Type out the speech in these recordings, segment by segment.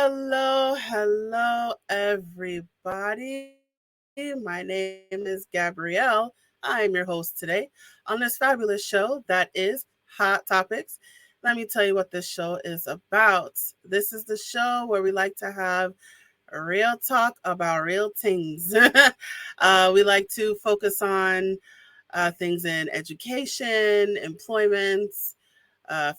Hello, everybody. My name is Gabrielle. I'm your host today on this fabulous show that is Hot Topics. Let me tell you what this show is about. This is the show where we like to have real talk about real things. We like to focus on things in education, employment,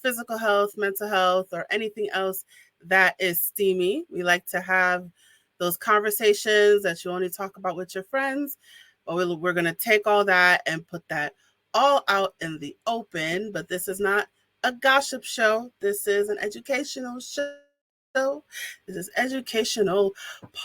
physical health, mental health, or anything else that is steamy. We like to have those conversations that you only talk about with your friends. But we're going to take all that and put that all out in the open. But this is not a gossip show. This is an educational show. This is educational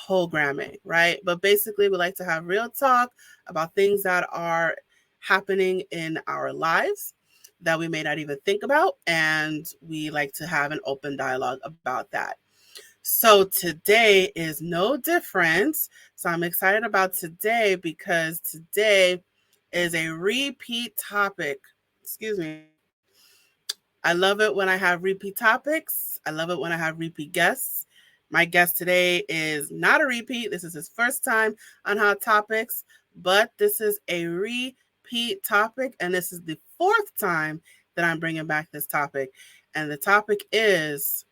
programming, right? But basically, we like to have real talk about things that are happening in our lives that we may not even think about. And we like to have an open dialogue about that. So today is no different. So I'm excited about today because today is a repeat topic. Excuse me. I love it when I have repeat topics. I love it when I have repeat guests. My guest today is not a repeat. This is his first time on Hot Topics, but this is a repeat topic. And this is the fourth time that I'm bringing back this topic. And the topic is,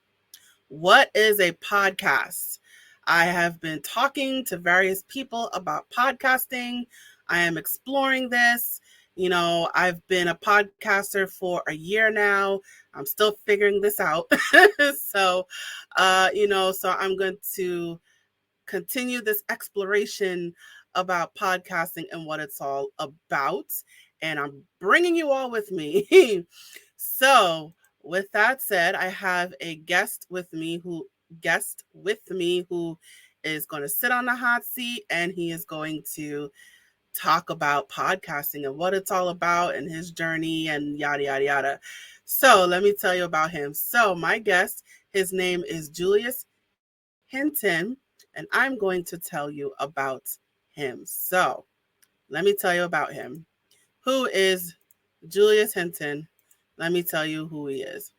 what is a podcast? I have been talking to various people about podcasting. I am exploring this. I've been a podcaster for a year now. I'm still figuring this out. so, so I'm going to continue this exploration about podcasting and what it's all about. And I'm bringing you all with me. So, with that said, I have a guest with me who is going to sit on the hot seat, and he is going to talk about podcasting and what it's all about and his journey and yada yada yada. So let me tell you about him. So my guest, his name is Julius Hinton, and I'm going to tell you about him. So let me tell you about him. Who is Julius Hinton? Let me tell you who he is.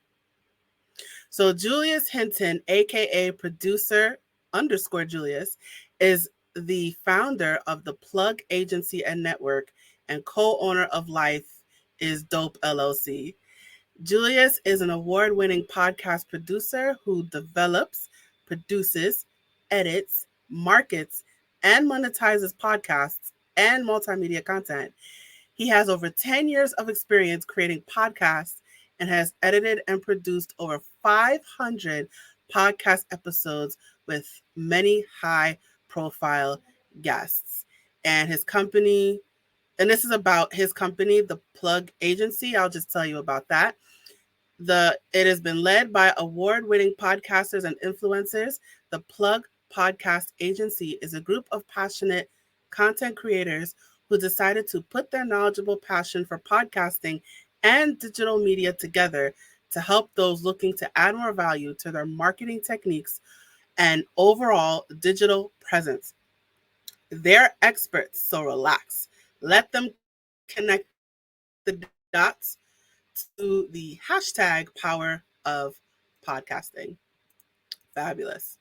So Julius Hinton, aka producer _ Julius, is the founder of the Plug Agency and Network and co-owner of Life is Dope LLC. Julius is an award-winning podcast producer who develops, produces, edits, markets, and monetizes podcasts and multimedia content. He has over 10 years of experience creating podcasts and has edited and produced over 500 podcast episodes with many high-profile guests. And his company, and this is about his company, the Plug Agency. I'll just tell you about that. It has been led by award-winning podcasters and influencers. The Plug Podcast Agency is a group of passionate content creators who decided to put their knowledgeable passion for podcasting and digital media together to help those looking to add more value to their marketing techniques and overall digital presence. They're experts, so relax. Let them connect the dots to the hashtag power of podcasting. Fabulous.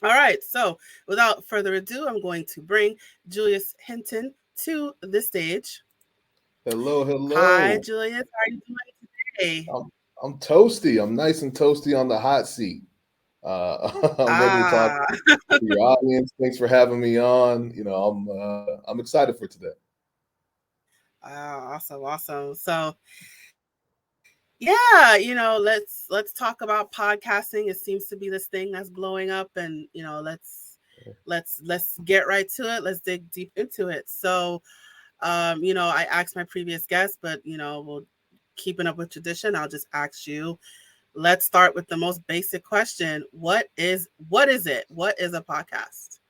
All right, so without further ado, I'm going to bring Julius Hinton to the stage. Hello, Hi, hello. Julius. How are you doing today? I'm toasty. I'm nice and toasty on the hot seat. I'm ready to talk Ah, to your audience. Thanks for having me on. I'm excited for today. awesome. So, yeah, let's talk about podcasting. It seems to be this thing that's blowing up, and let's get right to it. Let's dig deep into it. So, I asked my previous guest, but we'll keeping up with tradition. I'll just ask you. Let's start with the most basic question. What is it? What is a podcast?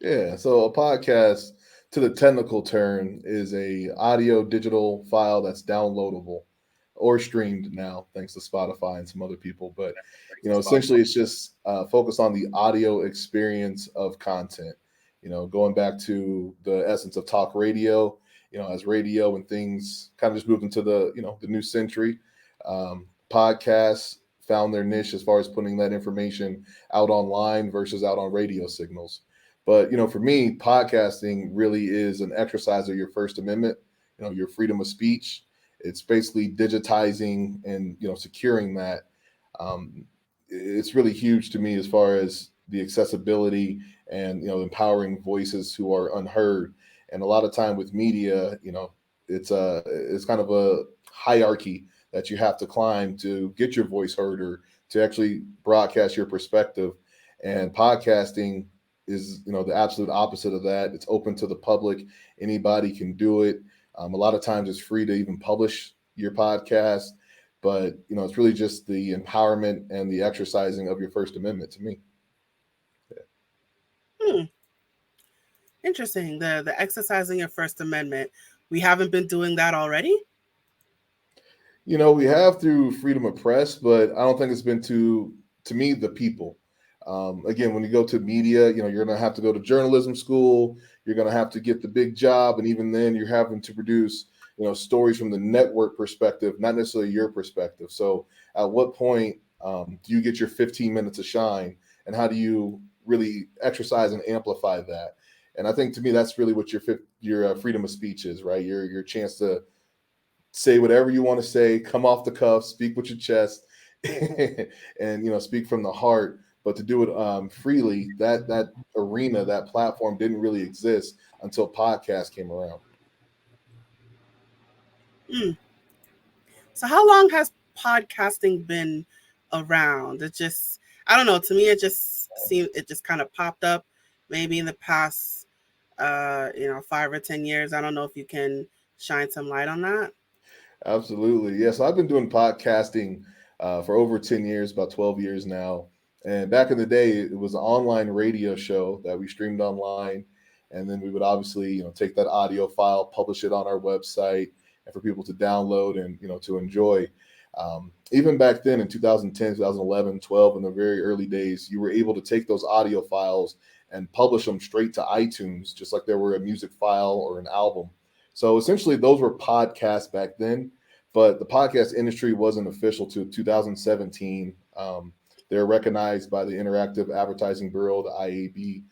Yeah. So a podcast, to the technical term, is a audio digital file that's downloadable or streamed now, thanks to Spotify and some other people. But essentially, it's just focused on the audio experience of content. Going back to the essence of talk radio. As radio and things kind of just moved into the new century, podcasts found their niche as far as putting that information out online versus out on radio signals. But for me, podcasting really is an exercise of your First Amendment, your freedom of speech. It's basically digitizing and securing that. Um, it's really huge to me as far as the accessibility and empowering voices who are unheard. And a lot of time with media, it's kind of a hierarchy that you have to climb to get your voice heard or to actually broadcast your perspective. And podcasting is the absolute opposite of that. It's open to the public. Anybody can do it. A lot of times it's free to even publish your podcast, but it's really just the empowerment and the exercising of your First Amendment to me. Hmm. Interesting. The exercising your First Amendment. We haven't been doing that already. We have through freedom of press, but I don't think it's been to me the people. Again, when you go to media, you're going to have to go to journalism school. You're going to have to get the big job, and even then, you're having to produce stories from the network perspective, not necessarily your perspective. So, at what point do you get your 15 minutes of shine, and how do you really exercise and amplify that? And I think to me, that's really what your freedom of speech is, right? Your chance to say whatever you want to say, come off the cuff, speak with your chest, and speak from the heart. But to do it freely, that arena, that platform didn't really exist until podcasts came around. Hmm. So how long has podcasting been around? It just, I don't know. To me, it just seemed it just kind of popped up maybe in the past 5 or 10 years. I don't know if you can shine some light on that. Absolutely. Yes, I've been doing podcasting for over 10 years, about 12 years now. And back in the day, it was an online radio show that we streamed online. And then we would obviously, take that audio file, publish it on our website, and for people to download and, to enjoy. Even back then in 2010, 2011, 12, in the very early days, you were able to take those audio files and publish them straight to iTunes, just like there were a music file or an album. So essentially, those were podcasts back then, but the podcast industry wasn't official to 2017. They're recognized by the Interactive Advertising Bureau, the IAB.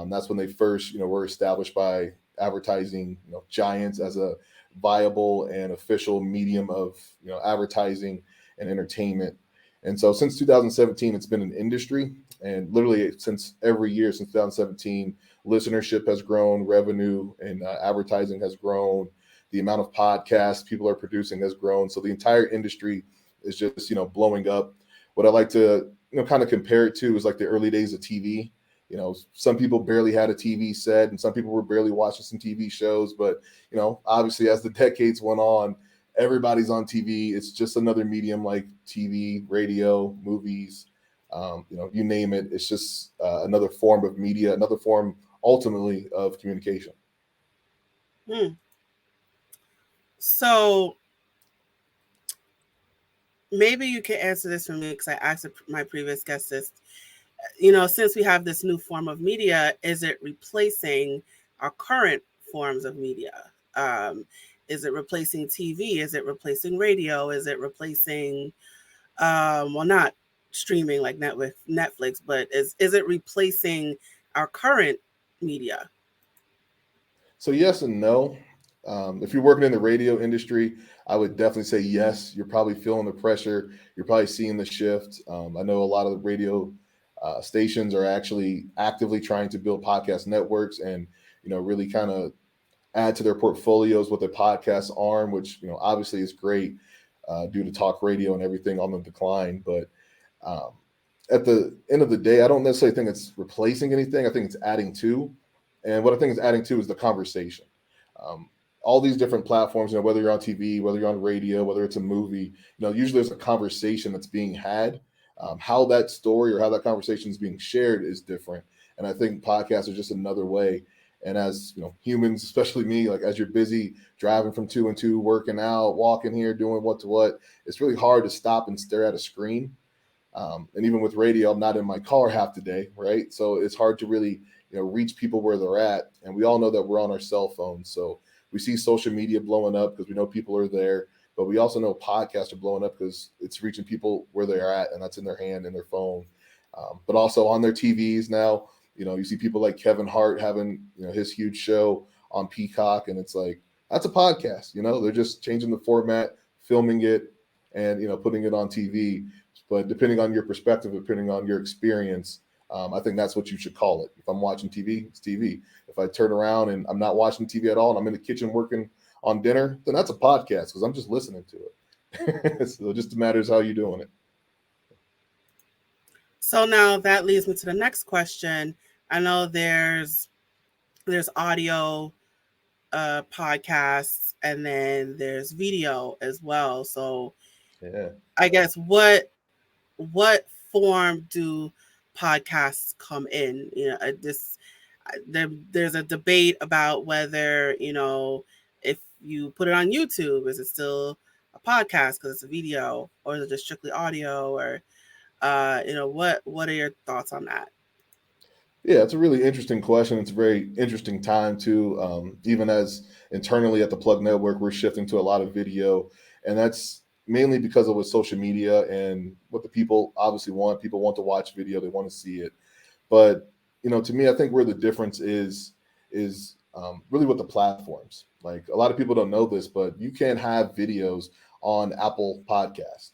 That's when they first, were established by advertising, giants as a viable and official medium of, advertising and entertainment. And so since 2017, it's been an industry, and literally since every year since 2017, listenership has grown, revenue and advertising has grown, the amount of podcasts people are producing has grown. So the entire industry is just blowing up. What I like to kind of compare it to is like the early days of TV. Some people barely had a TV set, and some people were barely watching some TV shows. But obviously, as the decades went on, everybody's on TV. It's just another medium like TV, radio, movies, you name it. It's just another form of media, another form ultimately of communication. Hmm. So maybe you can answer this for me because I asked my previous guest this. Since we have this new form of media, is it replacing our current forms of media? Um, is it replacing TV? Is it replacing radio? Is it replacing, well, not streaming like Netflix, but is it replacing our current media? So yes and no. If you're working in the radio industry, I would definitely say yes. You're probably feeling the pressure. You're probably seeing the shift. I know a lot of the radio stations are actually actively trying to build podcast networks and really kind of add to their portfolios with their podcast arm, which obviously is great due to talk radio and everything on the decline. But um, at the end of the day, I don't necessarily think it's replacing anything. I think it's adding to. And what I think it's adding to is the conversation. Um, all these different platforms, whether you're on TV, whether you're on radio, whether it's a movie, usually there's a conversation that's being had. How that story or how that conversation is being shared is different. And I think podcasts are just another way. And as humans, especially me, like as you're busy driving from two and two, working out, walking here, doing what to what, it's really hard to stop and stare at a screen. And even with radio, I'm not in my car half the day, right? So it's hard to really, reach people where they're at. And we all know that we're on our cell phones. So we see social media blowing up because we know people are there. But we also know podcasts are blowing up because it's reaching people where they're at, and that's in their hand, in their phone, but also on their TVs now. You see people like Kevin Hart having his huge show on Peacock, and it's like that's a podcast. They're just changing the format, filming it, and putting it on TV. But depending on your perspective, depending on your experience, I think that's what you should call it. If I'm watching TV, it's TV. If I turn around and I'm not watching TV at all, and I'm in the kitchen working on dinner, then that's a podcast because I'm just listening to it. So it just matters how you're doing it. So now that leads me to the next question. I know there's audio podcasts, and then there's video as well. So Yeah. I guess what form do podcasts come in? There's a debate about whether if you put it on YouTube, is it still a podcast because it's a video, or is it just strictly audio, or what are your thoughts on that? Yeah, it's a really interesting question. It's a very interesting time too. Even as internally at the Plug Network, we're shifting to a lot of video, and that's mainly because of what social media and what the people obviously want. People want to watch video; they want to see it. But to me, I think where the difference is really with the platforms. Like a lot of people don't know this, but you can have videos on Apple Podcast.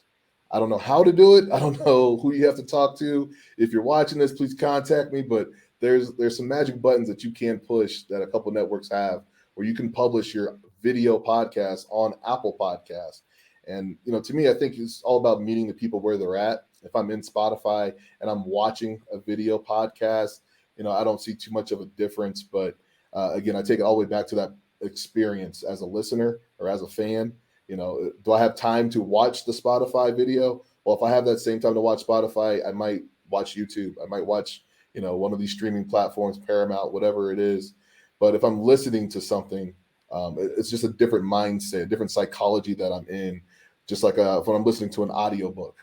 I don't know how to do it. I don't know who you have to talk to. If you're watching this, please contact me. But there's some magic buttons that you can push that a couple networks have, where you can publish your video podcast on Apple Podcasts. And to me, I think it's all about meeting the people where they're at. If I'm in Spotify and I'm watching a video podcast, I don't see too much of a difference. But again, I take it all the way back to that experience as a listener or as a fan. Do I have time to watch the Spotify video? Well, if I have that same time to watch Spotify, I might watch YouTube. I might watch, one of these streaming platforms, Paramount, whatever it is. But if I'm listening to something, it's just a different mindset, a different psychology that I'm in, just like when I'm listening to an audiobook.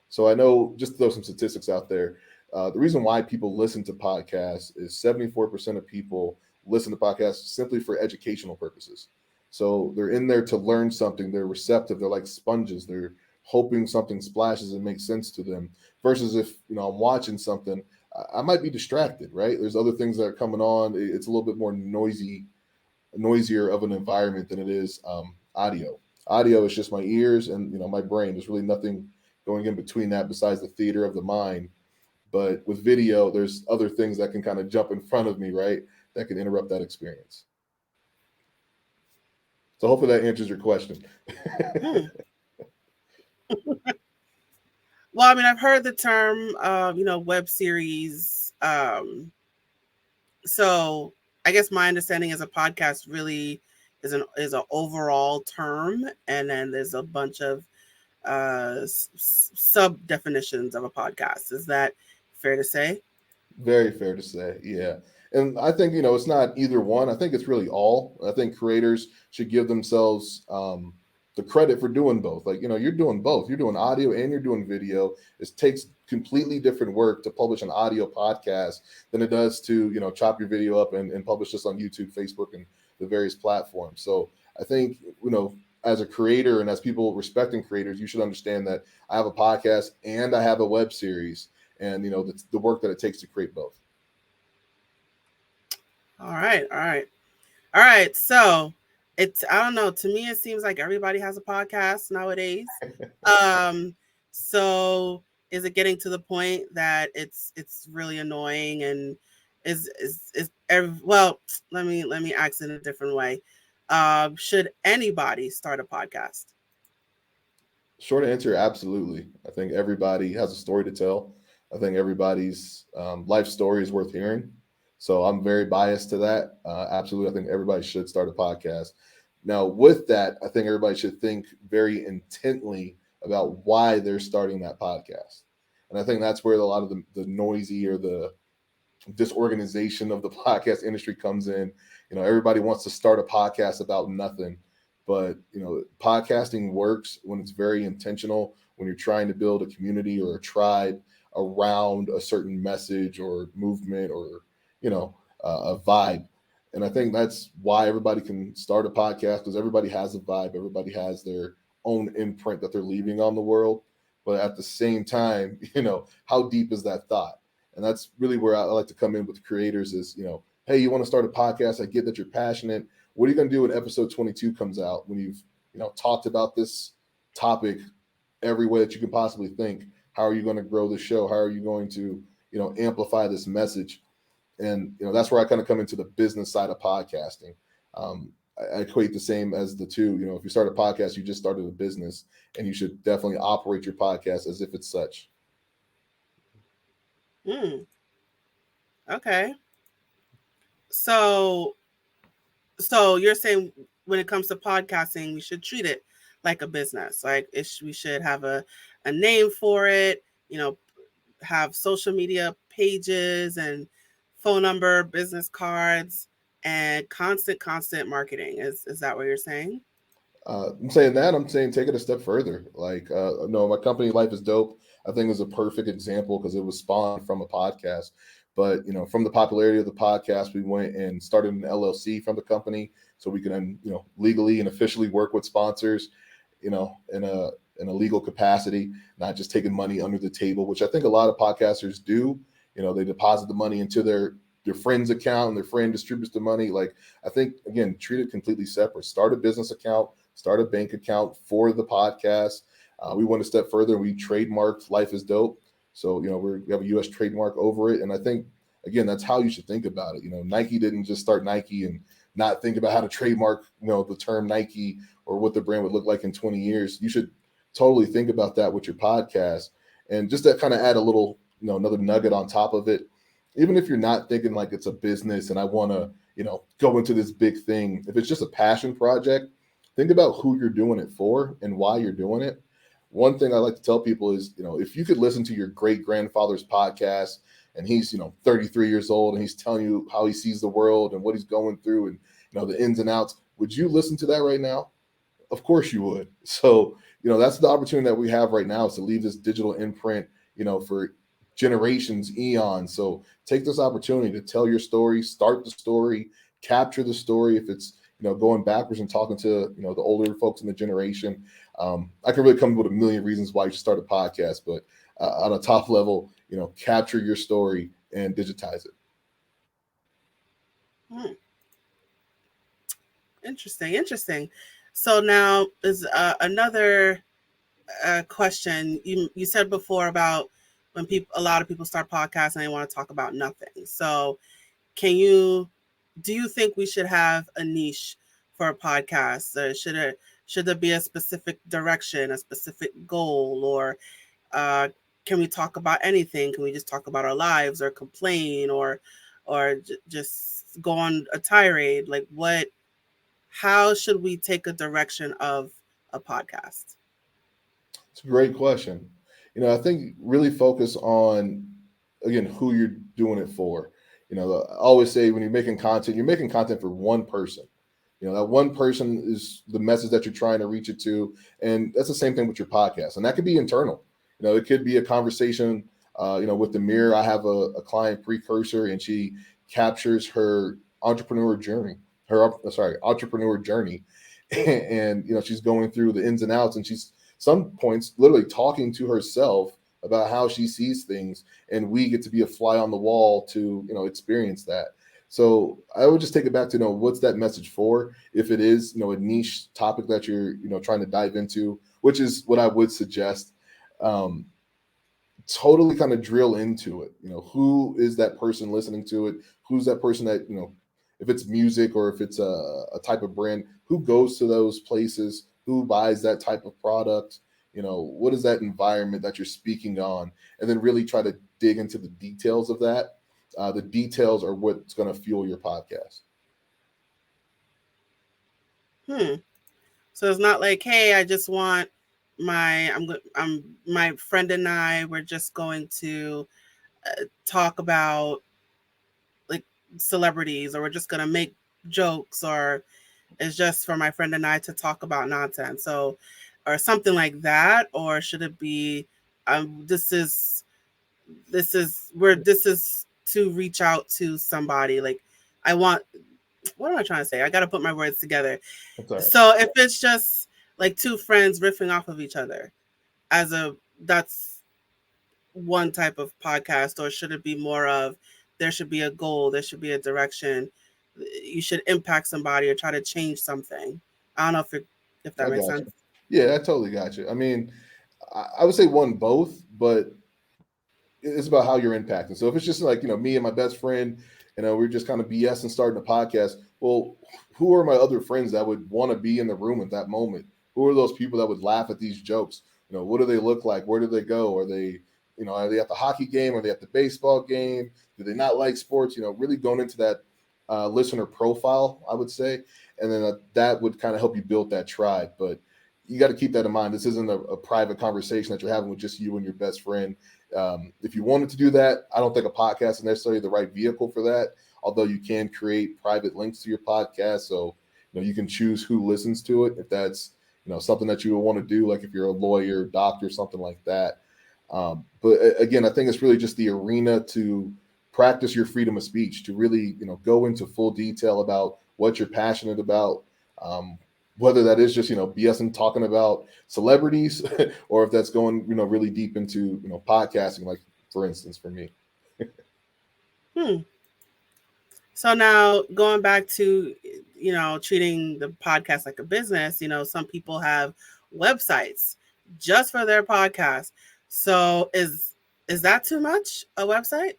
So I know, just to throw some statistics out there, the reason why people listen to podcasts is 74% of people listen to podcasts simply for educational purposes. So they're in there to learn something. They're receptive. They're like sponges. They're hoping something splashes and makes sense to them. Versus if I'm watching something, I might be distracted. Right? There's other things that are coming on. It's a little bit more noisier of an environment than it is audio. Audio is just my ears and my brain. There's really nothing going in between that besides the theater of the mind. But with video, there's other things that can kind of jump in front of me, right? That can interrupt that experience. So hopefully that answers your question. Hmm. Well, I mean, I've heard the term, web series. So I guess my understanding is a podcast really is an overall term, and then there's a bunch of sub definitions of a podcast. Is that fair to say? Very fair to say, yeah. And I think it's not either one. I think it's really all. I think creators should give themselves the credit for doing both. Like you're doing both. You're doing audio and you're doing video. It takes completely different work to publish an audio podcast than it does to chop your video up and publish this on YouTube, Facebook, and the various platforms. So I think as a creator and as people respecting creators, you should understand that I have a podcast and I have a web series, and the work that it takes to create both. All right, all right, all right. So I don't know. To me, it seems like everybody has a podcast nowadays. Um, so is it getting to the point that it's really annoying, and well, let me ask in a different way. Should anybody start a podcast? Short answer, absolutely. I think everybody has a story to tell. I think everybody's life story is worth hearing. So I'm very biased to that. Absolutely. I think everybody should start a podcast. Now, with that, I think everybody should think very intently about why they're starting that podcast. And I think that's where a lot of the noisy or the disorganization of the podcast industry comes in. Everybody wants to start a podcast about nothing, but podcasting works when it's very intentional, when you're trying to build a community or a tribe around a certain message or movement or a vibe. And I think that's why everybody can start a podcast, because everybody has a vibe, everybody has their own imprint that they're leaving on the world. But at the same time, how deep is that thought? And that's really where I like to come in with creators is, hey, you want to start a podcast? I get that you're passionate. What are you going to do when episode 22 comes out, when you've, talked about this topic every way that you can possibly think? How are you going to grow the show? How are you going to, amplify this message? And that's where I kind of come into the business side of podcasting. I equate the same as the two. If you start a podcast, you just started a business, and you should definitely operate your podcast as if it's such. Mm, okay. So so you're saying when it comes to podcasting, we should treat it like a business. Like we should have a name for it, you know, have social media pages and phone number, business cards, and constant marketing. Is that what you're saying? I'm saying that. I'm saying take it a step further. Like, no, my company, Life is Dope, I think is a perfect example because it was spawned from a podcast. But from the popularity of the podcast, we went and started an LLC from the company so we can, legally and officially work with sponsors, in a legal capacity, not just taking money under the table, which I think a lot of podcasters do. They deposit the money into their friend's account and their friend distributes the money. Like, I think, again, treat it completely separate. Start a business account, start a bank account for the podcast. We went a step further. We trademarked Life is Dope. So, we have a U.S. trademark over it. And I think, again, that's how you should think about it. Nike didn't just start Nike and not think about how to trademark, the term Nike or what the brand would look like in 20 years. You should totally think about that with your podcast. And just to kind of add a little, another nugget on top of it, even if you're not thinking like it's a business and I want to, go into this big thing, if it's just a passion project, think about who you're doing it for and why you're doing it. One thing I like to tell people is, if you could listen to your great grandfather's podcast and he's, 33 years old and he's telling you how he sees the world and what he's going through and, the ins and outs, would you listen to that right now? Of course you would. So, that's the opportunity that we have right now is to leave this digital imprint, for generations, eons. So take this opportunity to tell your story, start the story, capture the story. If it's, going backwards and talking to, the older folks in the generation, I can really come up with a million reasons why you should start a podcast, but on a top level, capture your story and digitize it. Hmm. Interesting. So now is another question. You said before about when a lot of people start podcasts and they want to talk about nothing. So do you think we should have a niche for a podcast? Should there be a specific direction, a specific goal, or uh, can we talk about anything? Can we just talk about our lives, or complain, or just go on a tirade? Like what? How should we take a direction of a podcast? It's a great question. I think really focus on, again, who you're doing it for. I always say when you're making content for one person. That one person is the message that you're trying to reach it to. And that's the same thing with your podcast. And that could be internal. It could be a conversation, with the mirror. I have a client precursor and she captures her entrepreneur journey. And, she's going through the ins and outs and she's some points literally talking to herself about how she sees things. And we get to be a fly on the wall to, experience that. So I would just take it back to what's that message for? If it is a niche topic that you're trying to dive into, which is what I would suggest, um, totally kind of drill into it. Who is that person listening to it? Who's that person that if it's music or if it's a type of brand, who goes to those places? Who buys that type of product? What is that environment that you're speaking on? And then really try to dig into the details of that. The details are what's going to fuel your podcast. Hmm. So it's not like, hey, I just want I'm my friend and I we're just going to talk about like celebrities, or we're just gonna make jokes, or it's just for my friend and I to talk about nonsense. So, or something like that, or should it be, this is this is to reach out to somebody. Like, I want. What am I trying to say? I got to put my words together. That's all right. So if it's just like two friends riffing off of each other as a that's one type of podcast, or should it be more of there should be a goal, there should be a direction, you should impact somebody or try to change something? I don't know if that I makes got sense. you. Yeah, I totally got you. I mean, I would say one both, but it's about how you're impacting. So if it's just like, me and my best friend, we're just kind of BS and starting a podcast. Well, who are my other friends that would want to be in the room at that moment? Who are those people that would laugh at these jokes? What do they look like? Where do they go? Are they at the hockey game? Are they at the baseball game? Do they not like sports? Really going into that listener profile, I would say, and then that would kind of help you build that tribe. But you got to keep that in mind. This isn't a private conversation that you're having with just you and your best friend. If you wanted to do that, I don't think a podcast is necessarily the right vehicle for that. Although you can create private links to your podcast, so you can choose who listens to it if that's something that you would want to do, like if you're a lawyer, doctor, something like that. But again, I think it's really just the arena to practice your freedom of speech, to really go into full detail about what you're passionate about. Whether that is just BS and talking about celebrities, or if that's going really deep into podcasting, like for instance for me. Hmm. So now going back to treating the podcast like a business, some people have websites just for their podcast. So is that too much, a website?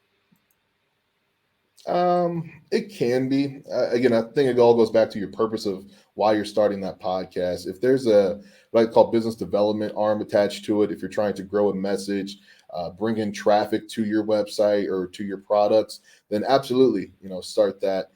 It can be. Again, I think it all goes back to your purpose of why you're starting that podcast. If there's a what I call business development arm attached to it, if you're trying to grow a message, bring in traffic to your website or to your products, then absolutely, start that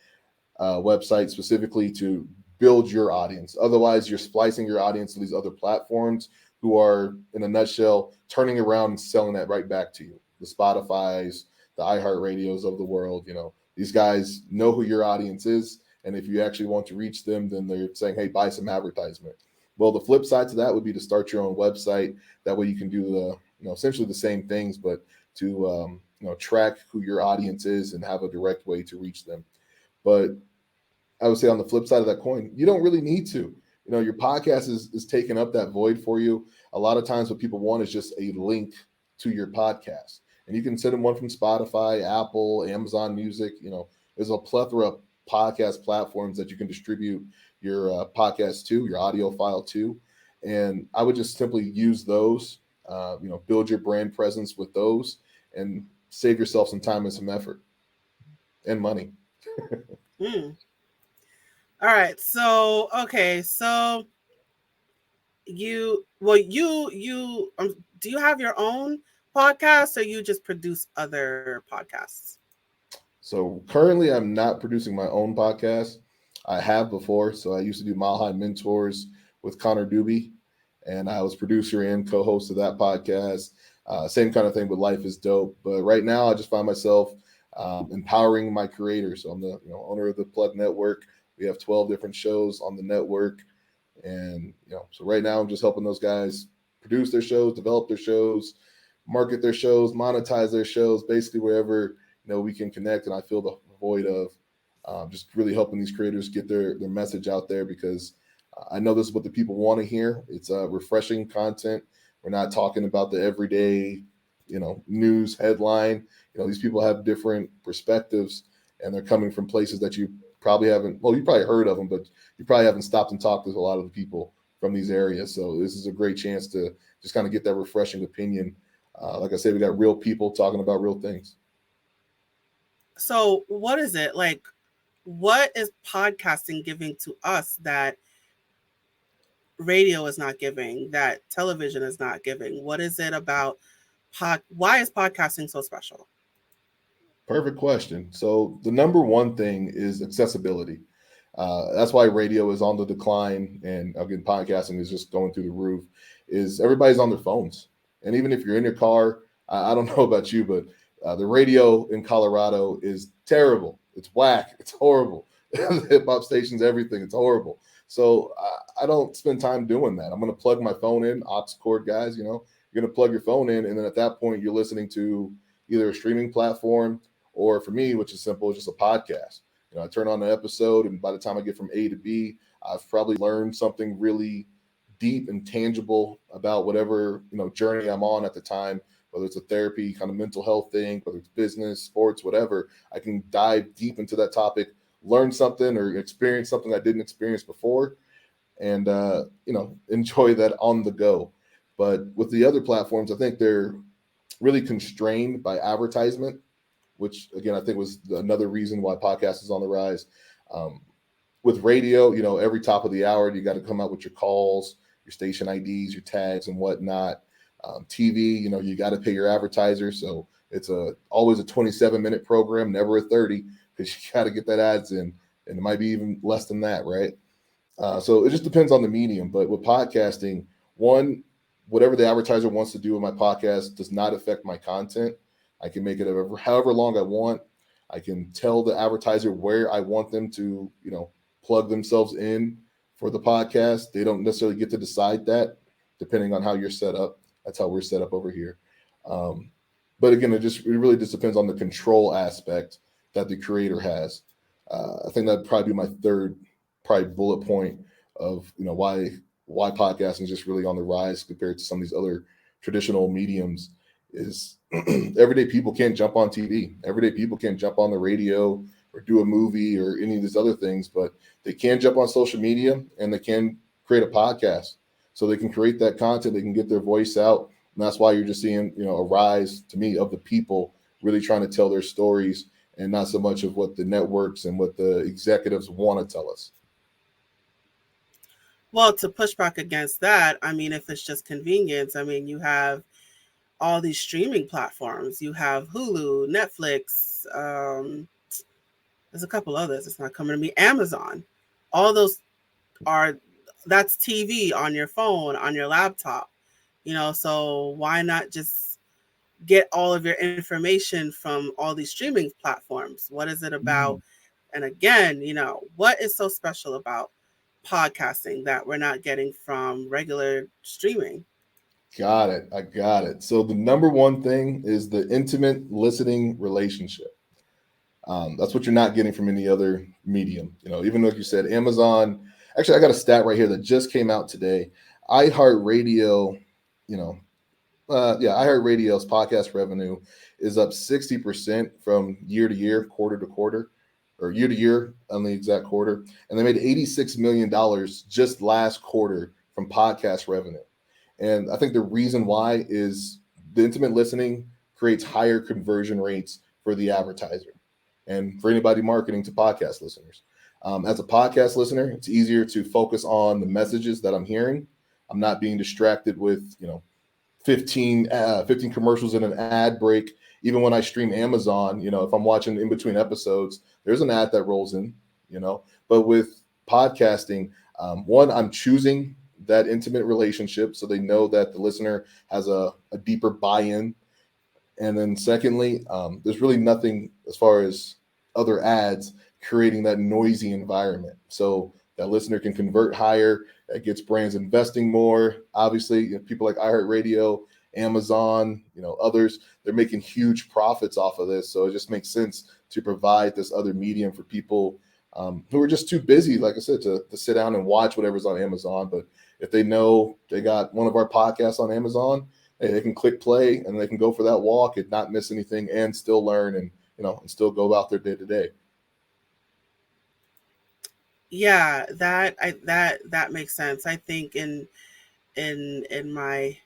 website specifically to build your audience. Otherwise, you're splicing your audience to these other platforms who are, in a nutshell, turning around and selling that right back to you. The Spotify's, the iHeartRadios of the world, these guys know who your audience is. And if you actually want to reach them, then they're saying, hey, buy some advertisement. Well, the flip side to that would be to start your own website. That way you can do essentially the same things, but to, track who your audience is and have a direct way to reach them. But I would say on the flip side of that coin, you don't really need to. Your podcast is taking up that void for you. A lot of times, what people want is just a link to your podcast, and you can send them one from Spotify, Apple, Amazon Music. There's a plethora of podcast platforms that you can distribute your podcast to, your audio file to, and I would just simply use those. Build your brand presence with those, and save yourself some time and some effort and money. Hmm. All right. So okay. So do you have your own podcast, or you just produce other podcasts? So currently, I'm not producing my own podcast. I have before. So I used to do Mile High Mentors with Connor Doobie, and I was producer and co-host of that podcast. Same kind of thing, but Life is Dope. But right now, I just find myself empowering my creators. So I'm the owner of the Plug Network. We have 12 different shows on the network, and so right now I'm just helping those guys produce their shows, develop their shows, market their shows, monetize their shows, basically wherever we can connect. And I feel the void of just really helping these creators get their message out there, because I know this is what the people want to hear. It's refreshing content. We're not talking about the everyday news headline. These people have different perspectives, and they're coming from places that you probably haven't, well, you probably heard of them, but you probably haven't stopped and talked with a lot of the people from these areas. So this is a great chance to just kind of get that refreshing opinion. Like I said, we got real people talking about real things. So what is it like? What is podcasting giving to us that radio is not giving, that television is not giving? What is it about why is podcasting so special? Perfect question. So the number one thing is accessibility. That's why radio is on the decline, and again, podcasting is just going through the roof. Is everybody's on their phones, and even if you're in your car, I don't know about you, but the radio in Colorado is terrible. It's whack. It's horrible. Hip hop stations, everything. It's horrible. So I don't spend time doing that. I'm going to plug my phone in, aux cord guys. You're going to plug your phone in, and then at that point, you're listening to either a streaming platform, or for me, which is simple, it's just a podcast. I turn on an episode, and by the time I get from A to B, I've probably learned something really deep and tangible about whatever journey I'm on at the time, whether it's a therapy kind of mental health thing, whether it's business, sports, whatever. I can dive deep into that topic, learn something or experience something I didn't experience before, and enjoy that on the go. But with the other platforms, I think they're really constrained by advertisement, which again I think was another reason why podcast is on the rise. Um, with radio, every top of the hour you got to come out with your calls, your station IDs, your tags, and whatnot. TV, you got to pay your advertisers, so it's always a 27-minute program, never a 30, because you got to get that ads in, and it might be even less than that, right? So it just depends on the medium. But with podcasting, one, whatever the advertiser wants to do with my podcast does not affect my content. I can make it however long I want. I can tell the advertiser where I want them to, plug themselves in for the podcast. They don't necessarily get to decide that, depending on how you're set up. That's how we're set up over here. Um, but again, it really just depends on the control aspect that the creator has. I think that'd probably be my third probably bullet point of why podcasting is just really on the rise compared to some of these other traditional mediums is everyday people can't jump on TV. Everyday people can't jump on the radio or do a movie or any of these other things, but they can jump on social media and they can create a podcast. So they can create that content, they can get their voice out. And that's why you're just seeing, a rise to me of the people really trying to tell their stories and not so much of what the networks and what the executives want to tell us. Well, to push back against that, I mean, if it's just convenience, I mean, you have all these streaming platforms. You have Hulu, Netflix. There's a couple others. It's not coming to me. Amazon. All those are that's TV on your phone, on your laptop. So why not just get all of your information from all these streaming platforms? What is it about? Mm. And again, what is so special about podcasting that we're not getting from regular streaming? Got it. I got it. So the number one thing is the intimate listening relationship. That's what you're not getting from any other medium. Even like you said, Amazon. Actually, I got a stat right here that just came out today. iHeartRadio, you know, iHeartRadio's podcast revenue is up 60% from year to year, quarter to quarter, or year to year on the exact quarter. And they made $86 million just last quarter from podcast revenue. And I think the reason why is the intimate listening creates higher conversion rates for the advertiser and for anybody marketing to podcast listeners. As a podcast listener, it's easier to focus on the messages that I'm hearing. I'm not being distracted with, 15 commercials in an ad break. Even when I stream Amazon, if I'm watching in between episodes, there's an ad that rolls in. But with podcasting, one, I'm choosing that intimate relationship so they know that the listener has a deeper buy-in. And then secondly, there's really nothing as far as other ads creating that noisy environment. So that listener can convert higher. That gets brands investing more. Obviously, people like iHeartRadio, Amazon, others, they're making huge profits off of this. So it just makes sense to provide this other medium for people who are just too busy, like I said, to sit down and watch whatever's on Amazon. But if they know they got one of our podcasts on Amazon, they can click play and they can go for that walk and not miss anything and still learn and and still go about their day to day. Yeah, that makes sense. I think in my,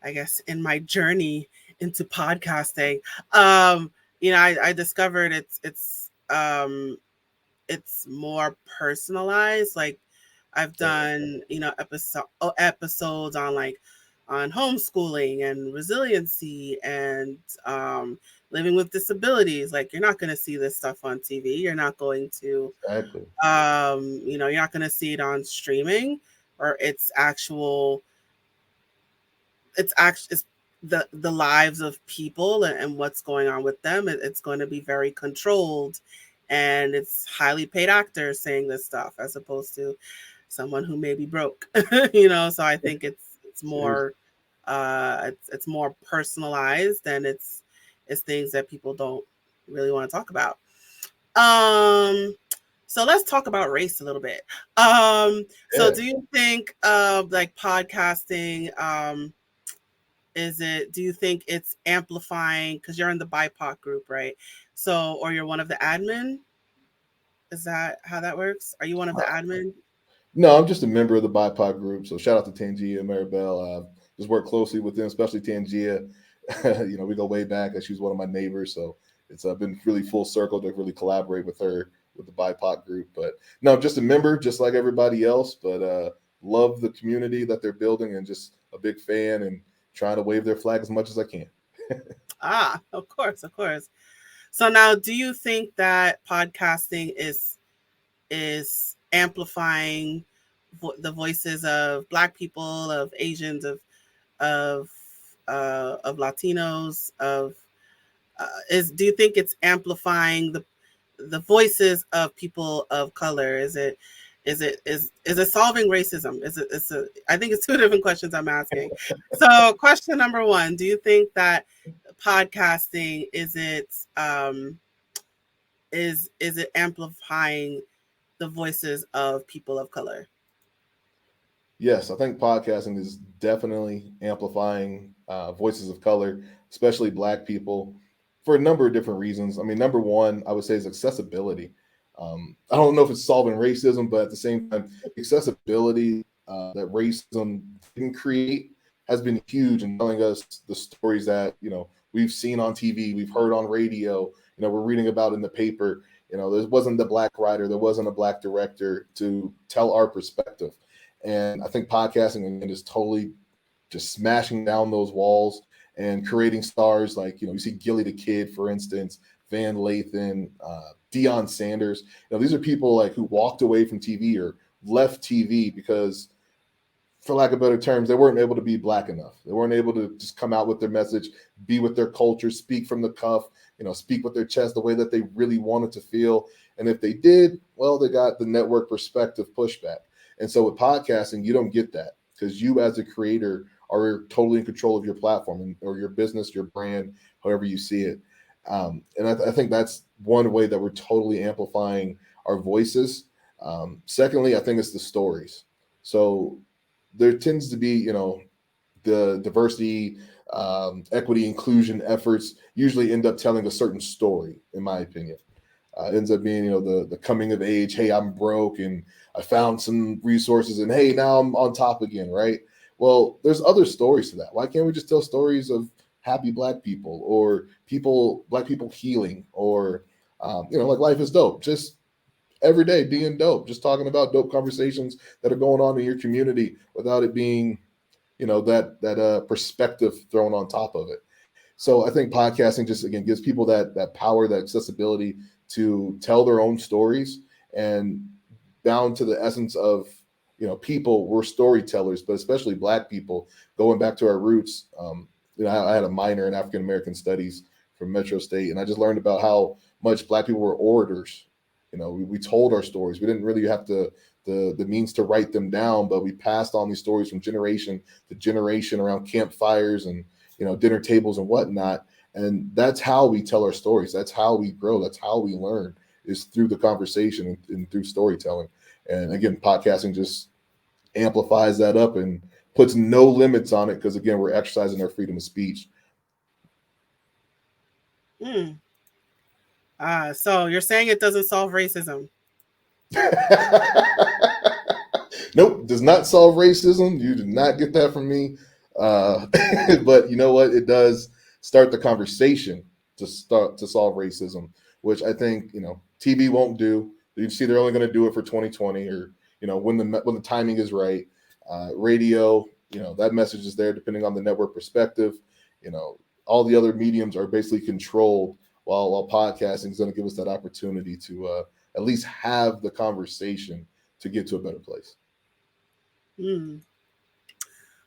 I guess, in my journey into podcasting, I discovered it's more personalized. Like I've done, episodes on like on homeschooling and resiliency and living with disabilities. Like you're not going to see this stuff on TV. You're not going to, Exactly. you're not going to see it on streaming or it's the lives of people and what's going on with them. It's going to be very controlled, and it's highly paid actors saying this stuff as opposed to someone who may be broke. So I think it's Seriously. more it's more personalized, and it's things that people don't really want to talk about. um So let's talk about race a little bit. So Yeah. do you think like podcasting, do you think it's amplifying because you're in the BIPOC group, right? So, or you're one of the admin? Is that how that works? Are you one of the admin? No, I'm just a member of the BIPOC group. So shout out to Tangia and Maribel. Just work closely with them, especially Tangia. We go way back. She was one of my neighbors, so it's been really full circle to really collaborate with her with the BIPOC group. But no, just a member, just like everybody else. But love the community that they're building, and just a big fan and trying to wave their flag as much as I can. Ah, of course, of course. So now, do you think that podcasting is amplifying the voices of Black people, of Asians, of of Latinos, of is do you think it's amplifying the voices of people of color? Is it solving racism? I think it's two different questions I'm asking. So question number one, do you think that podcasting is it amplifying the voices of people of color? Yes, I think podcasting is definitely amplifying voices of color, especially Black people, for a number of different reasons. I mean, number one, I would say is accessibility. I don't know if it's solving racism, but at the same time, accessibility that racism didn't create has been huge in telling us the stories that we've seen on TV, we've heard on radio, we're reading about in the paper. There wasn't the Black writer, there wasn't a Black director to tell our perspective. And I think podcasting again is totally just smashing down those walls and creating stars like you see Gilly the Kid, for instance, Van Lathan, Deion Sanders. These are people like who walked away from TV or left TV because, for lack of better terms, they weren't able to be Black enough. They weren't able to just come out with their message, be with their culture, speak from the cuff, speak with their chest the way that they really wanted to feel. And if they did, well, they got the network perspective pushback. And so with podcasting, you don't get that because you as a creator are totally in control of your platform or your business, your brand, however you see it. And I think that's one way that we're totally amplifying our voices. Secondly, I think it's the stories. So there tends to be, the diversity, equity, inclusion efforts usually end up telling a certain story, in my opinion. Ends up being, the coming of age. Hey, I'm broke and I found some resources, and hey, now I'm on top again, right? Well, there's other stories to that. Why can't we just tell stories of happy Black people or Black people healing, or like life is dope. Just every day being dope, just talking about dope conversations that are going on in your community without it being that perspective thrown on top of it. So I think podcasting just again gives people that power, that accessibility to tell their own stories, and down to the essence of people, we're storytellers, but especially Black people, going back to our roots. I had a minor in African American studies from Metro State, and I just learned about how much Black people were orators. We told our stories. We didn't really have the means to write them down, but we passed on these stories from generation to generation around campfires and dinner tables and whatnot. And that's how we tell our stories. That's how we grow. That's how we learn, is through the conversation and through storytelling. And again, podcasting just amplifies that up and puts no limits on it because again, we're exercising our freedom of speech. Hmm. So you're saying it doesn't solve racism? Nope, does not solve racism. You did not get that from me. Uh, but you know what? It does start the conversation to solve racism, which I think TV won't do. You see, they're only going to do it for 2020, or when the timing is right. Radio, that message is there depending on the network perspective. All the other mediums are basically controlled, while podcasting is going to give us that opportunity to at least have the conversation to get to a better place. Hmm.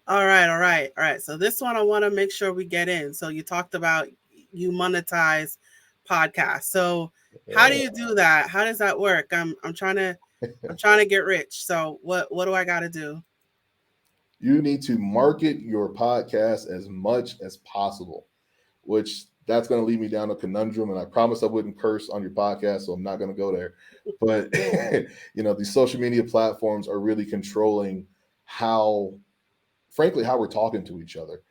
All right, all right, all right. So this one I want to make sure we get in. So you talked about you monetize podcasts. So how do Yeah. you do that? How does that work? I'm trying to get rich. So what do I got to do? You need to market your podcast as much as possible, which that's going to lead me down a conundrum. And I promised I wouldn't curse on your podcast, so I'm not going to go there. But these social media platforms are really controlling how, frankly, how we're talking to each other.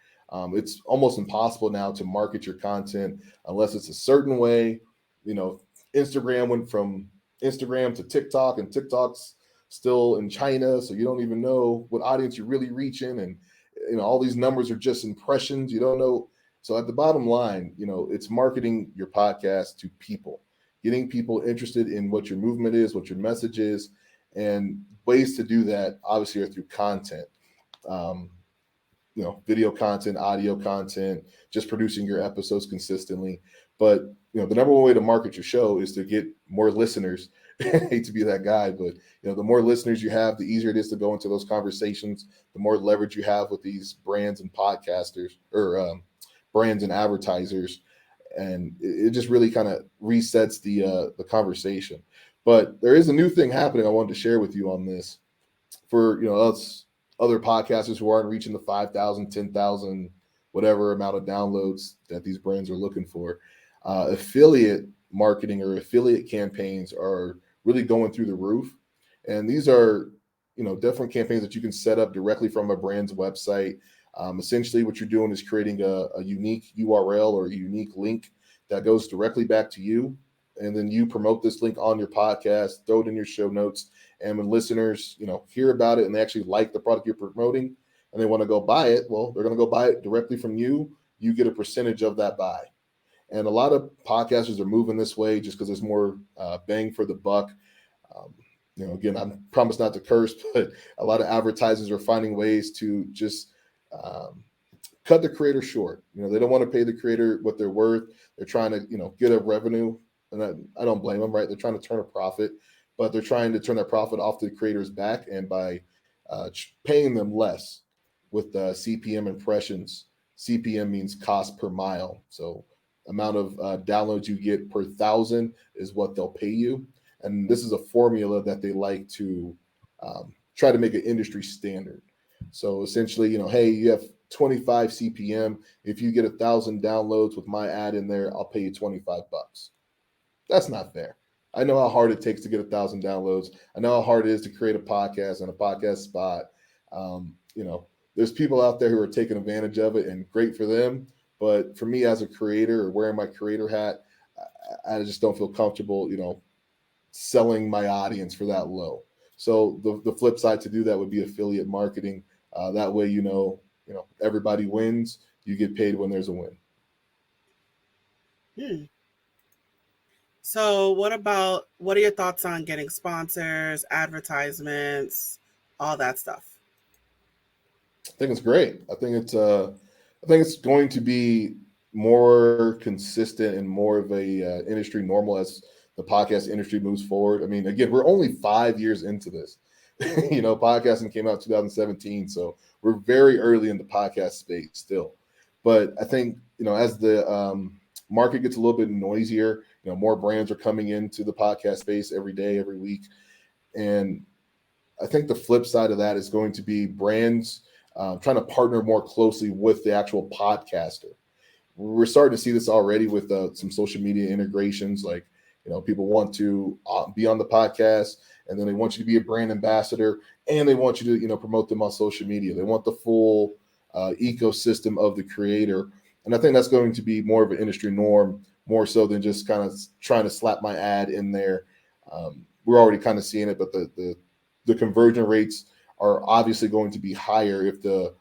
It's almost impossible now to market your content unless it's a certain way. You know, Instagram went from Instagram to TikTok, and TikTok's still in China, so you don't even know what audience you're really reaching, and all these numbers are just impressions. You don't know. So at the bottom line, it's marketing your podcast to people, getting people interested in what your movement is, what your message is, and ways to do that obviously are through content. Um, video content, audio content, just producing your episodes consistently. But the number one way to market your show is to get more listeners. I hate to be that guy, but the more listeners you have, the easier it is to go into those conversations, the more leverage you have with these brands and podcasters, or brands and advertisers, and it just really kind of resets the conversation. But there is a new thing happening I wanted to share with you on this for us other podcasters who aren't reaching the 5,000, 10,000, whatever amount of downloads that these brands are looking for. Affiliate marketing or affiliate campaigns are really going through the roof. And these are, different campaigns that you can set up directly from a brand's website. Essentially, what you're doing is creating a unique URL or a unique link that goes directly back to you. And then you promote this link on your podcast, throw it in your show notes. And when listeners, hear about it and they actually like the product you're promoting and they want to go buy it, well, they're going to go buy it directly from you. You get a percentage of that buy. And a lot of podcasters are moving this way just because there's more bang for the buck. Again, I promise not to curse, but a lot of advertisers are finding ways to just cut the creator short. They don't want to pay the creator what they're worth. They're trying to, get a revenue. And I don't blame them, right? They're trying to turn a profit, but they're trying to turn that profit off to the creator's back. And by paying them less with CPM impressions, CPM means cost per mile. So amount of downloads you get per 1,000 is what they'll pay you. And this is a formula that they like to try to make an industry standard. So essentially, hey, you have 25 CPM. If you get 1,000 downloads with my ad in there, I'll pay you $25. That's not fair. I know how hard it takes to get 1,000 downloads. I know how hard it is to create a podcast and a podcast spot. There's people out there who are taking advantage of it, and great for them. But for me as a creator or wearing my creator hat, I just don't feel comfortable, selling my audience for that low. So the flip side to do that would be affiliate marketing. That way, everybody wins. You get paid when there's a win. So what are your thoughts on getting sponsors, advertisements, all that stuff? I think it's great. I think it's going to be more consistent and more of a industry normal as the podcast industry moves forward. I mean, again, we're only 5 years into this. Podcasting came out 2017, so we're very early in the podcast space still. But I think as the market gets a little bit noisier, more brands are coming into the podcast space every day, every week, and I think the flip side of that is going to be brands trying to partner more closely with the actual podcaster. We're starting to see this already with some social media integrations. Like, people want to be on the podcast, and then they want you to be a brand ambassador, and they want you to, promote them on social media. They want the full ecosystem of the creator. And I think that's going to be more of an industry norm, more so than just kind of trying to slap my ad in there. We're already kind of seeing it, but the conversion rates are obviously going to be higher if the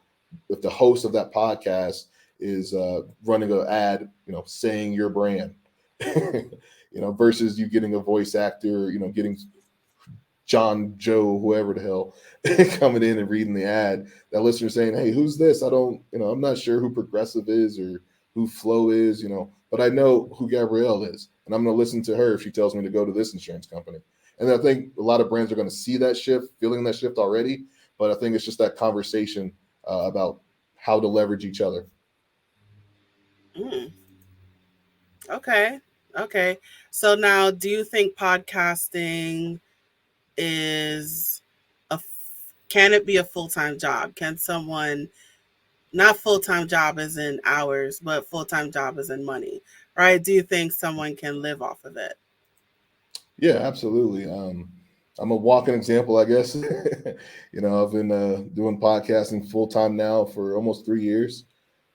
host of that podcast is running an ad, saying your brand, versus you getting a voice actor, getting John, Joe, whoever the hell coming in and reading the ad. That listener saying, "Hey, who's this? I'm not sure who Progressive is or who Flow is, but I know who Gabrielle is, and I'm going to listen to her if she tells me to go to this insurance company." And I think a lot of brands are going to see that shift, feeling that shift already. But I think it's just that conversation about how to leverage each other. Mm. Okay. So now, do you think podcasting is can it be a full-time job? Can someone not full-time job as in hours, but full-time job as in money, right? Do you think someone can live off of it? Yeah, absolutely. I'm a walking example, I guess. I've been doing podcasting full time now for almost 3 years.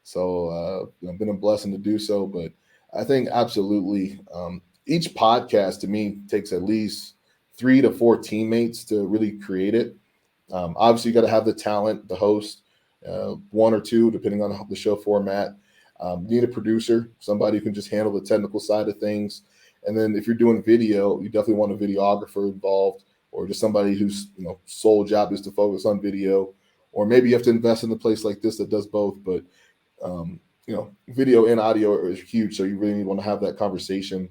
So I've been a blessing to do so. But I think absolutely each podcast to me takes at least 3 to 4 teammates to really create it. Obviously, you got to have the talent, the host, one or two, depending on the show format. You need a producer, somebody who can just handle the technical side of things. And then if you're doing video, you definitely want a videographer involved, or just somebody whose sole job is to focus on video. Or maybe you have to invest in a place like this that does both. But video and audio is huge, so you really want to have that conversation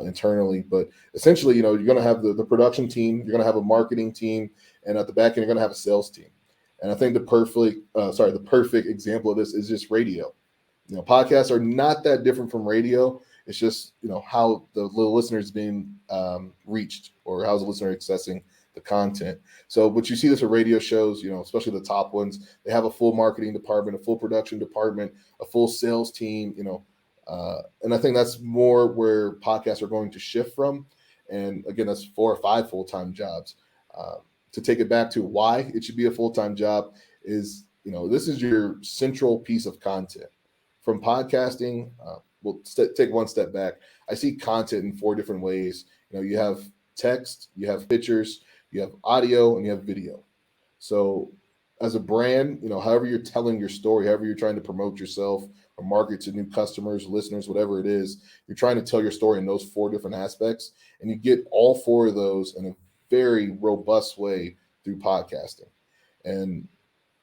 internally. But essentially, you're going to have the production team, you're going to have a marketing team, and at the back end, you're going to have a sales team. And I think the perfect example of this is just radio. Podcasts are not that different from radio. It's just how the listener is being reached, or how's the listener accessing the content. So, but you see this with radio shows, especially the top ones. They have a full marketing department, a full production department, a full sales team. And I think that's more where podcasts are going to shift from. And again, that's 4 or 5 full time jobs. To take it back to why it should be a full time job is, this is your central piece of content from podcasting. Take one step back. I see content in 4 different ways. You have text, you have pictures, you have audio, and you have video. So as a brand, however you're telling your story, however you're trying to promote yourself or market to new customers, listeners, whatever it is, you're trying to tell your story in those 4 different aspects. And you get all 4 of those in a very robust way through podcasting. And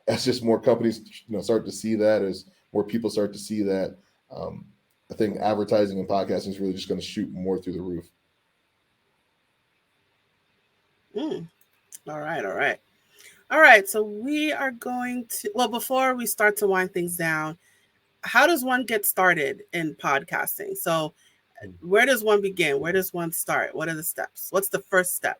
as just more companies, start to see that, as more people start to see that, I think advertising and podcasting is really just going to shoot more through the roof. Mm. All right, all right. All right, so we are going to, well, before we start to wind things down, how does one get started in podcasting? So, where does one begin? Where does one start? What are the steps? What's the first step?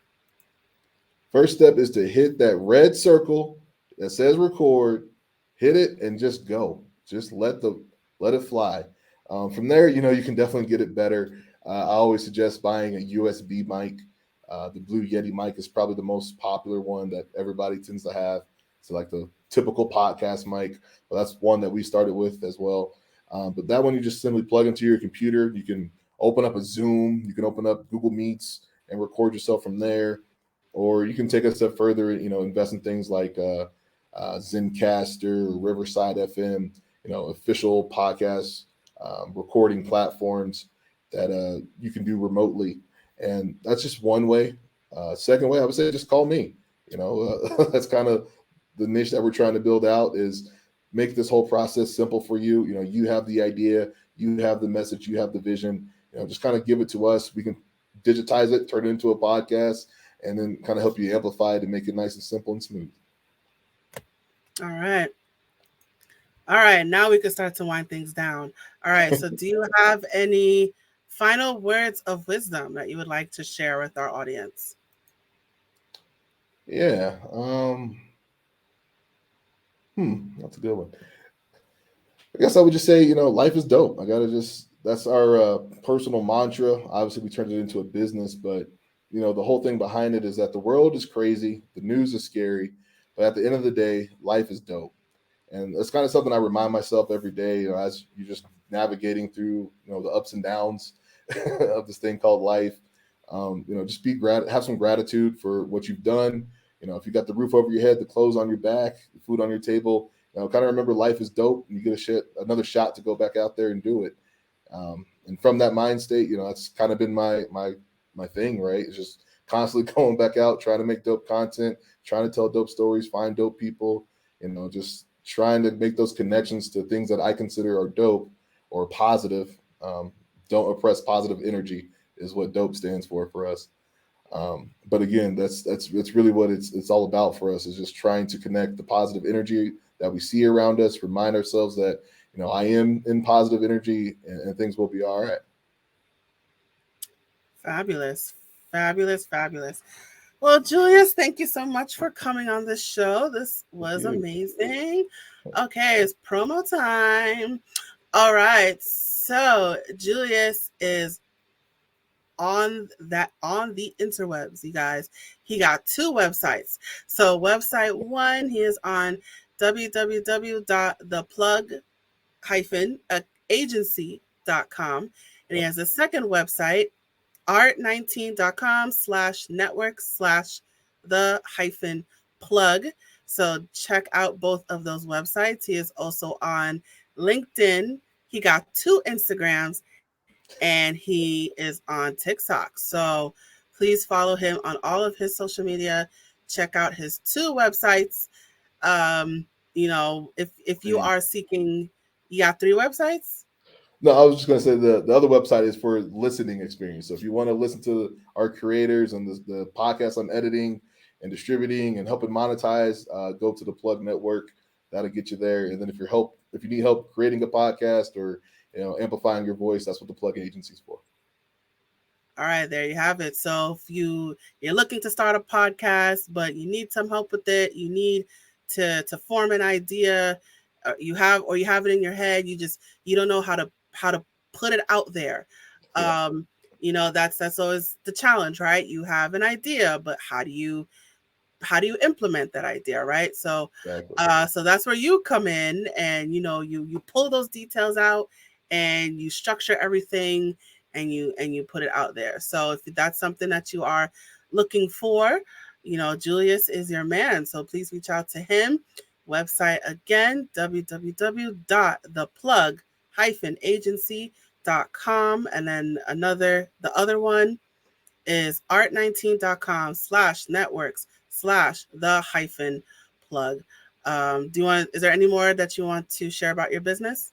First step is to hit that red circle that says record, hit it, and just go. Just let it fly. From there, you can definitely get it better. I always suggest buying a USB mic. The Blue Yeti mic is probably the most popular one that everybody tends to have. So like the typical podcast mic, but that's one that we started with as well. But that one you just simply plug into your computer. You can open up a Zoom, you can open up Google Meets and record yourself from there, or you can take a step further. Invest in things like Zencaster or Riverside FM. Official podcast recording platforms that you can do remotely, and that's just one way. Second way, I would say just call me. That's kind of the niche that we're trying to build out, is make this whole process simple for you. You have the idea, you have the message, you have the vision. Just kind of give it to us. We can digitize it, turn it into a podcast, and then kind of help you amplify it and make it nice and simple and smooth. All right. All right, now we can start to wind things down. All right, so do you have any final words of wisdom that you would like to share with our audience? Yeah. That's a good one. I guess I would just say, life is dope. That's our personal mantra. Obviously, we turned it into a business, but, the whole thing behind it is that the world is crazy, the news is scary, but at the end of the day, life is dope. And it's kind of something I remind myself every day, as you're just navigating through, the ups and downs of this thing called life. Just have some gratitude for what you've done. If you got the roof over your head, the clothes on your back, the food on your table, kind of remember life is dope, and you get another shot to go back out there and do it. And from that mind state, that's kind of been my thing, right? It's just constantly going back out, trying to make dope content, trying to tell dope stories, find dope people, just trying to make those connections to things that I consider are dope or positive. Don't oppress positive energy is what dope stands for us. But again, that's really what it's all about for us, is just trying to connect the positive energy that we see around us, remind ourselves that, I am in positive energy, and things will be all right. Fabulous, fabulous, fabulous. Well, Julius, thank you so much for coming on this show. This Thank was you. amazing. Okay, it's promo time. All right. So Julius is on the interwebs, you guys. He got two websites. So website one, he is on www.theplug-agency.com. And he has a second website, art19.com/network/ the plug. So check out both of those websites. He is also on LinkedIn. He got two Instagrams and he is on TikTok. So please follow him on all of his social media. Check out his two websites. Um, if you are seeking, you got three websites. No, I was just going to say the other website is for listening experience. So if you want to listen to our creators and the podcast I'm editing and distributing and helping monetize, go to the Plug Network. That'll get you there. And then if you need help creating a podcast or amplifying your voice, that's what the Plug Agency is for. All right, there you have it. So if you're looking to start a podcast, but you need some help with it, you need to form an idea, you have it in your head, you don't know how to put it out there. Yeah, Um, that's always the challenge, right? You have an idea, but how do you implement that idea, right? So exactly. so that's where you come in, and you pull those details out and you structure everything, and you put it out there. So if that's something that you are looking for, Julius is your man. So please reach out to him. Website again, www.theplug-agency.com. And then the other one is art19.com/networks/the-plug. Is there any more that you want to share about your business?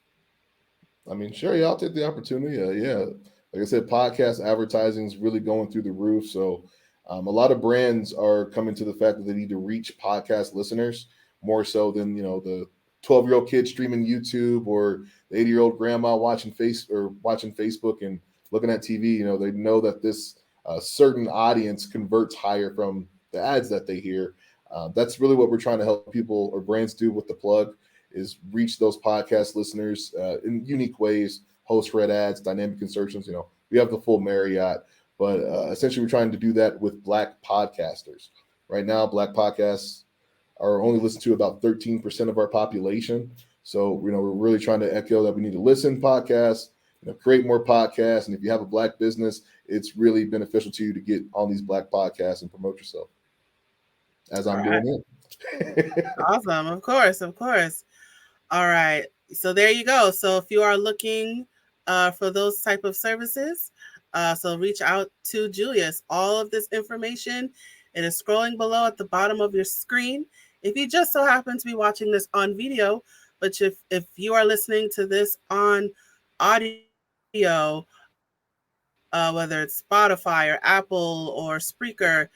I mean, sure, yeah, I'll take the opportunity. Yeah, like I said, podcast advertising is really going through the roof. So, a lot of brands are coming to the fact that they need to reach podcast listeners more so than the 12-year-old kid streaming YouTube or the 80-year-old grandma watching Facebook and looking at TV. They know that this certain audience converts higher from the ads that they hear. That's really what we're trying to help people or brands do with the plug is reach those podcast listeners in unique ways, host read ads, dynamic insertions. We have the full Marriott, but essentially we're trying to do that with Black podcasters. Right now, Black podcasts are only listened to about 13% of our population. So, we're really trying to echo that we need to listen podcasts, create more podcasts. And if you have a Black business, it's really beneficial to you to get on these Black podcasts and promote yourself as All I'm right. doing it. Awesome. Of course. Of course. All right. So there you go. So if you are looking for those type of services, so reach out to Julius. All of this information, it is scrolling below at the bottom of your screen. If you just so happen to be watching this on video, but if you are listening to this on audio, whether it's Spotify or Apple or Spreaker,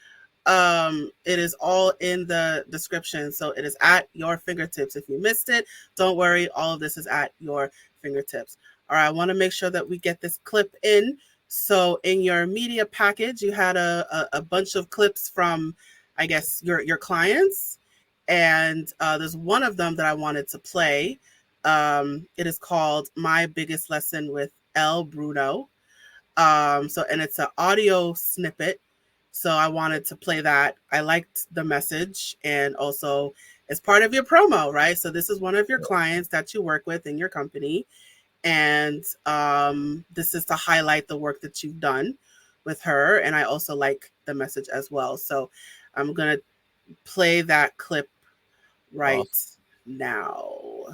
it is all in the description. So it is at your fingertips. If you missed it, don't worry. All of this is at your fingertips. All right. I want to make sure that we get this clip in. So in your media package, you had a bunch of clips from, I guess, your clients. And there's one of them that I wanted to play. It is called My Biggest Lesson with El Bruno. And it's an audio snippet. So I wanted to play that. I liked the message, and also it's part of your promo, right? So this is one of your clients that you work with in your company, and this is to highlight the work that you've done with her. And I also like the message as well. So I'm gonna play that clip right Awesome. now.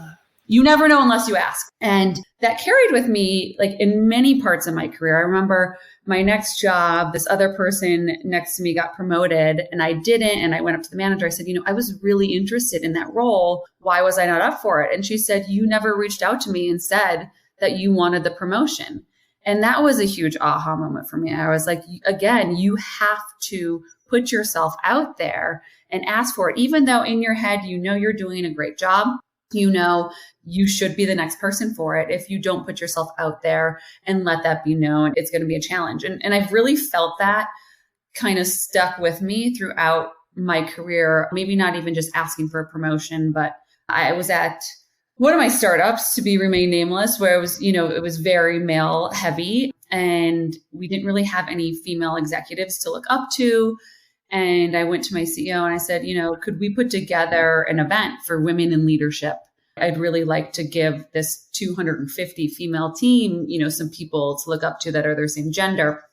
You never know unless you ask. And that carried with me like in many parts of my career. I remember my next job, this other person next to me got promoted and I didn't. And I went up to the manager. I said, I was really interested in that role. Why was I not up for it? And she said, you never reached out to me and said that you wanted the promotion. And that was a huge aha moment for me. I was like, again, you have to put yourself out there and ask for it, even though in your head, you're doing a great job. You should be the next person for it. If you don't put yourself out there and let that be known, it's going to be a challenge. And I've really felt that kind of stuck with me throughout my career, maybe not even just asking for a promotion, but I was at one of my startups, to be remain nameless, where it was, it was very male heavy and we didn't really have any female executives to look up to. And I went to my CEO and I said, could we put together an event for women in leadership? I'd really like to give this 250 female team, some people to look up to that are their same gender.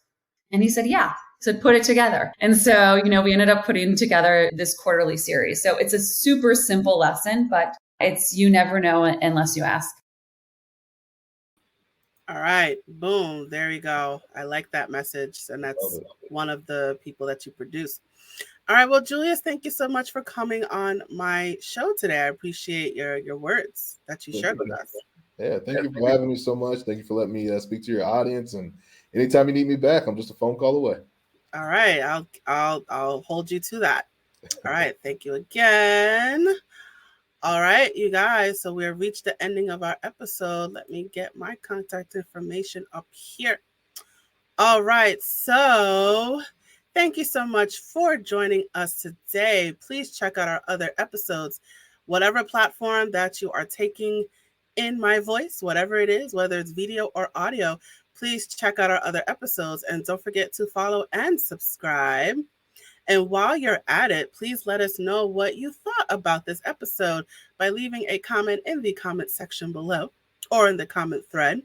And he said, yeah. So put it together. And so, we ended up putting together this quarterly series. So it's a super simple lesson, but it's you never know unless you ask. All right. Boom. There you go. I like that message. And that's one of the people that you produce. All right. Well, Julius, thank you so much for coming on my show today. I appreciate your words that you shared with us. Yeah. Thank you for having me so much. Thank you for letting me speak to your audience. And anytime you need me back, I'm just a phone call away. All right. I'll hold you to that. All right. Thank you again. All right, you guys. So we have reached the ending of our episode. Let me get my contact information up here. All right. So thank you so much for joining us today. Please check out our other episodes. Whatever platform that you are taking in my voice, whatever it is, whether it's video or audio, please check out our other episodes. And don't forget to follow and subscribe. And while you're at it, please let us know what you thought about this episode by leaving a comment in the comment section below or in the comment thread.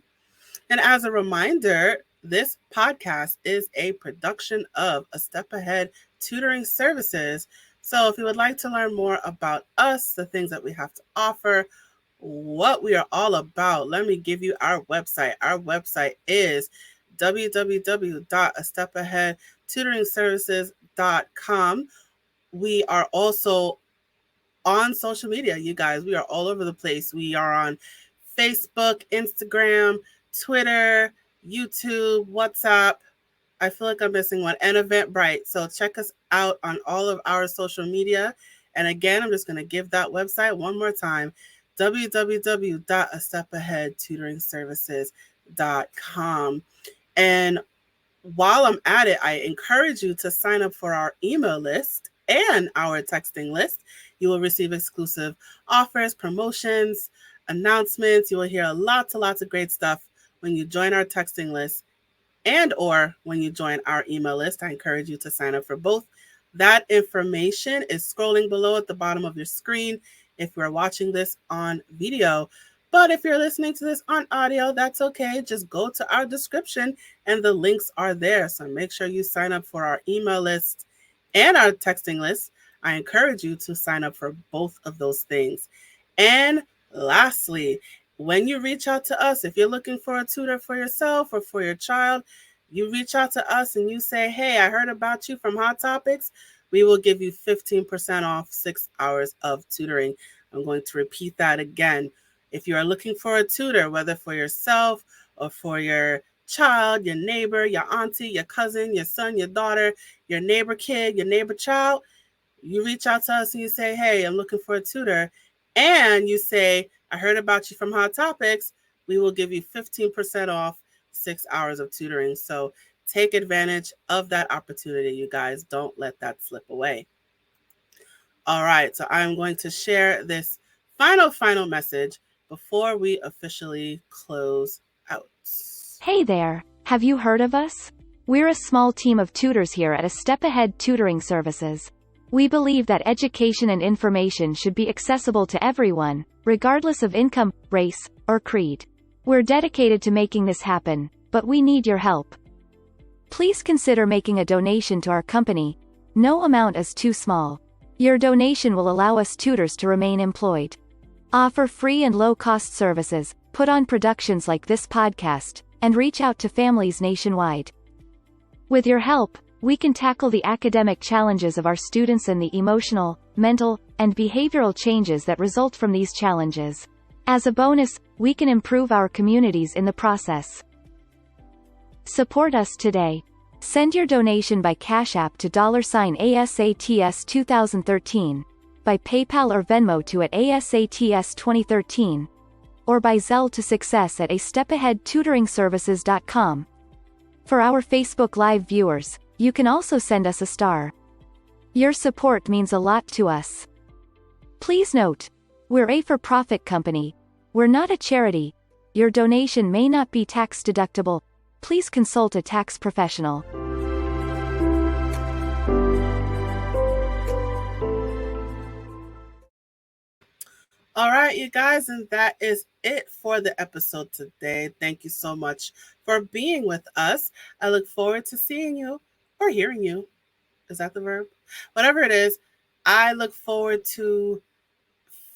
And as a reminder, this podcast is a production of A Step Ahead Tutoring Services. So if you would like to learn more about us, the things that we have to offer, what we are all about, let me give you our website. Our website is www.astepaheadtutoringservices.com. We are also on social media, you guys. We are all over the place. We are on Facebook, Instagram, Twitter, YouTube, WhatsApp. I feel like I'm missing one, and Eventbrite. So check us out on all of our social media. And again, I'm just going to give that website one more time, www.astepaheadtutoringservices.com. And while I'm at it, I encourage you to sign up for our email list and our texting list. You will receive exclusive offers, promotions, announcements. You will hear lots of great stuff when you join our texting list and or when you join our email list. I encourage you to sign up for both. That information is scrolling below at the bottom of your screen if you're watching this on video. But if you're listening to this on audio, that's okay. Just go to our description and the links are there. So make sure you sign up for our email list and our texting list. I encourage you to sign up for both of those things. And lastly, when you reach out to us, if you're looking for a tutor for yourself or for your child, you reach out to us and you say, hey, I heard about you from Hot Topics. We will give you 15% off 6 hours of tutoring. I'm going to repeat that again. If you are looking for a tutor, whether for yourself or for your child, your neighbor, your auntie, your cousin, your son, your daughter, your neighbor kid, your neighbor child, you reach out to us and you say, hey, I'm looking for a tutor. And you say, I heard about you from Hot Topics. We will give you 15% off 6 hours of tutoring. So take advantage of that opportunity, you guys. Don't let that slip away. All right. So I'm going to share this final message before we officially close out. Hey there, have you heard of us? We're a small team of tutors here at A Step Ahead Tutoring Services. We believe that education and information should be accessible to everyone, regardless of income, race, or creed. We're dedicated to making this happen, but we need your help. Please consider making a donation to our company. No amount is too small. Your donation will allow us tutors to remain employed. Offer free and low-cost services, put on productions like this podcast, and reach out to families nationwide. With your help, we can tackle the academic challenges of our students and the emotional, mental, and behavioral changes that result from these challenges. As a bonus, we can improve our communities in the process. Support us today. Send your donation by Cash App to $ASATS 2013, by PayPal or Venmo to @ASATS 2013, or by Zelle to success@astepaheadtutoringservices.com. For our Facebook Live viewers, you can also send us a star. Your support means a lot to us. Please note, We're a for-profit company. We're not a charity. Your donation may not be tax deductible. Please consult a tax professional. All right, you guys, and that is it for the episode today. Thank you so much for being with us. I look forward to seeing you or hearing you. Is that the verb? Whatever it is, I look forward to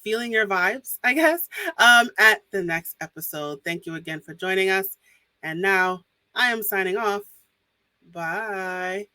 feeling your vibes, I guess, at the next episode. Thank you again for joining us. And now I am signing off. Bye.